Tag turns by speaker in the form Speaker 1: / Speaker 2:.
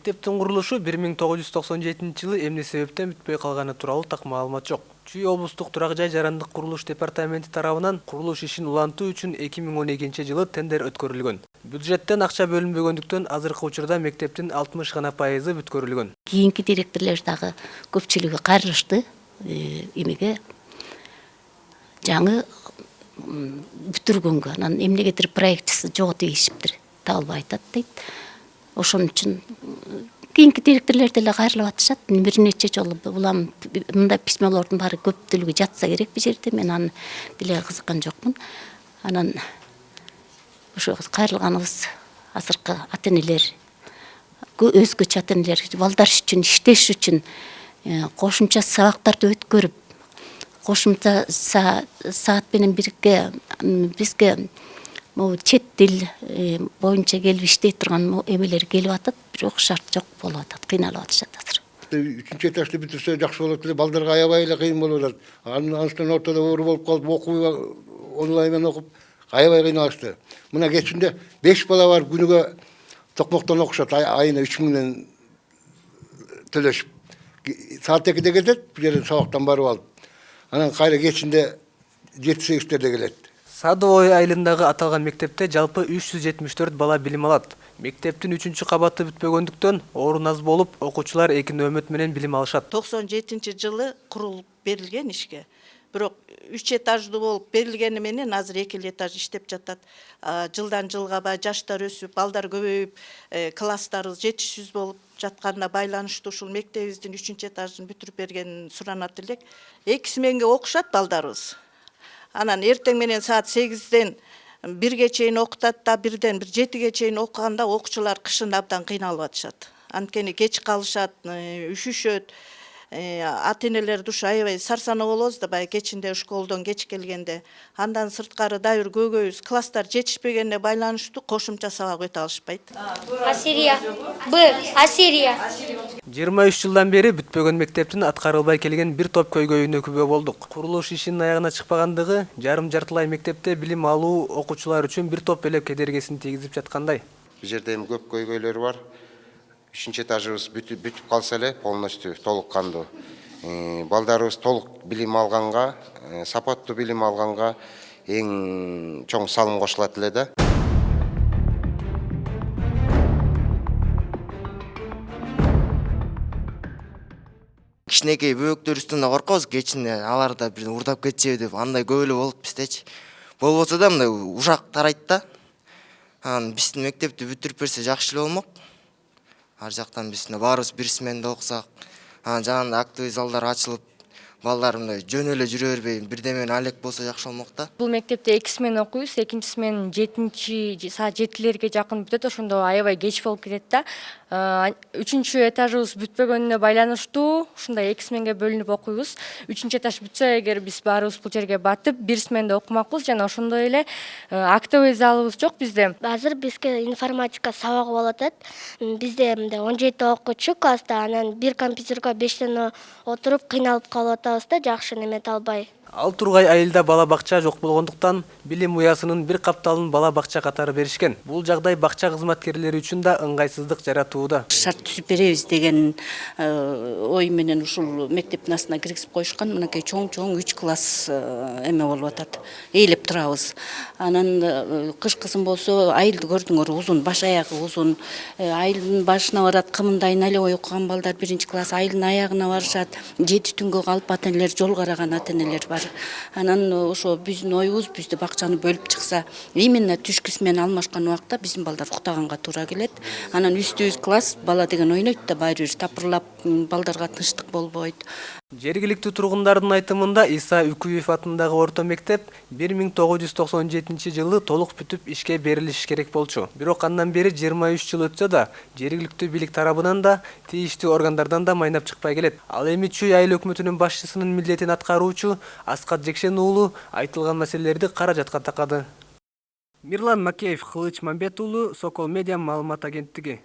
Speaker 1: Мектептин курулушу 1997-жылы эмне себептен бүтпөй калганы тууралуу так маалымат жок. Чүй облустук турак жай жарандык курулуш департаменти тарабынан курулуш ишин улантуу үчүн 2012-жылы тендер өткөрүлгөн. Бюджеттен акча бөлүнбөгөндүктөн азыркы учурда мектептин 60 гана пайызы бүткөрүлгөн.
Speaker 2: Кийинки директорлор дагы көпчүлүгү кайрылышты. Эмеге жаңы бүтүргөнгө, анан эмнегедир проектчиси жок дейишиптир. Таалбай айтат дейт. Ошон үчүн кийинки директорлор деле кайрылып атышат. Бир нече жолу улам мындай письмолордун баары көптүлүгү жатса керек бул жерде. Мен аны деле кызыккан жокмун. Анан ошо кайрылганыбыз азыркы ата-энелер, өзгөчө ата-энелер балдар үчүн иштеш үчүн кошумча сабактарды өткөрүп, кошумча саат менен бирге бизге чет тил боюнча келип иштей турган эмелер келип атат, бирок шарт жок болуп атат, кыйналып атышат азыр.
Speaker 3: 3-чү этажды бүтүрсө жакшы болот эле, балдарга аябай эле кыйын болуп атат. Андан ортодо оор болуп калып, окуу онлайн окуп, аябай кыйналышты. Мына кечинде 5 бала бар, күнүгө токмоктон окушат, айына 3000 төлөшүп. Саат 2-де кетет, бу жерден сабактан барып алып. Анан кайра кечинде 7-8-терде келет.
Speaker 1: Садовой айылындагы аталган мектепте жалпы 374 бала билим алат. Мектептин 3-кабаты бүтпөгөндүктөн орун аз болуп, окуучулар 2 нөөмөт менен билим алышат.
Speaker 4: 97-жылы курулуп берилген ишке. Бирок 3 этаждуу болуп берилгени менен азыр 2 этаж иштеп жатат. Жылдан жылга жаштар өсүп, балдар көбөйүп, класстарыбыз жетишсиз болуп жатканына байланыштуу ушул мектебибиздин 3-этажын бүтүрүп бергенин суранат элек. 2 сменге окушат балдарыбыз. Анан эртең менен саат 8-ден 1-ге чейин окутат да, 1-ден 7-ге чейин окуганда окуучулар кышын абдан кыйналып атышат. Анткени кеч калышат, үшүшөт. Ата-энелер душу аябай сарсанаа болобуз да, баягы кечинде школдон кеч келгенде. Андан сырткары дагы бир көйгөйүбүз, класстар жетишпегенине байланыштуу кошумча сабак өтө алышпайт.
Speaker 5: Асирия. Б. Асирия.
Speaker 1: 23 жылдан бери бүтпөгөн мектептин аткарылбай келген бир топ көйгөйүнө күбө болдук. Курулуш ишинин аягына чыкпагандыгы, жарым-жартылай мектепте билим алуу окуучулар үчүн бир топ эле кедергисин тийгизип жаткандай.
Speaker 6: Бул жерде эми көп көйгөйлөр бар. 3-этажыбыз бүтүп калса эле полностью толук кандуу. Балдарыбыз толук билим алганга, сапаттуу билим алганга эң чоң салым кошулат эле да.
Speaker 7: Кичинекей бөөктөр үстүнөн коркобуз, кечинде аларда бир урдап кетчеби деп, андай көп эле болот биздечи. Болбосо да мындай ушак тарайт да. Анан биздин мектепти бүтүрүп берсе жакшы эле болмок. Ар жактан биз баарыбыз бир сменде окусак, анан жанагындай актовый залдар ачылып, балдар мындай жөн эле жүрө бербей, бирдемени алек болсо жакшы болмок да.
Speaker 8: Бул мектепте 2 смен окуйбуз, экинчи смен 7-чи саат 7-лерге жакын бүтөт, ошондо аябай кеч болуп кетет да. 3-чү этажыбыз бүтпөгөнүнө байланыштуу ушундай 2 сменге бөлүнүп окуйбуз. 3-чү этаж бүтсө эгер биз баарыбыз бул жерге батып, 1 сменде окумакпыз, жана ошондой эле актовый залыбыз жок бизде.
Speaker 5: Азыр бизге информатика сабагы болуп атат. Бизде 17 окуучу класста, анан бир компьютерге 5тен отуруп кыйналып калып атабыз да, жакшы немете албай.
Speaker 1: Ал тургай айылда бала бакча жок болгондуктан билим уясынын бир капталын бала бакча катары беришкен. Бул жагдай бакча кызматкерлери үчүн да ыңгайсыздык жаратууда.
Speaker 9: Шарт түзүп беребиз деген ой менен ушул мектептин астына киргизип коюшкан. Мынакей чоң 3 класс эме болуп атат. Ээлеп турабыз. Анан кышкысын болсо айылды көрдүңөр, узун, баш аягы узун. Айылдын башына барат, кымындайын эле окуган балдар 1-чи класс айылдын аягына барышат. 7 түнгө калып ата-энелер жол караган ата-энелер бар. Анан ошо биздин оюбуз, бизди бакчаны бөлүп чыкса, именно түшкү смен алмашкан убакта биздин балдар уктаганга туура келет. Анан үстүбүз класс, бала деген ойнойт да, баары бир тапырлап, балдарга тынчтык болбойт.
Speaker 1: Жергиликтүү тургундардын айтымында Иса Үкүев атындагы орто мектеп 1997-жылы толук бүтүп ишке берилиш керек болчу. Бирок андан бери 23 жыл өтсө да, жергиликтүү бийлик тарабынан да, тийиштүү органдардан да майнап чыкпай келет. Ал эми Чүй айыл өкмөтүнүн башчысынын милдетин аткаруучу Аскат Жекшен уулу айтылган маселелерди каражатка такады. Мирлан Макеев, Кылыч Мамбет уулу, Сокол медиа маалымат агенттиги.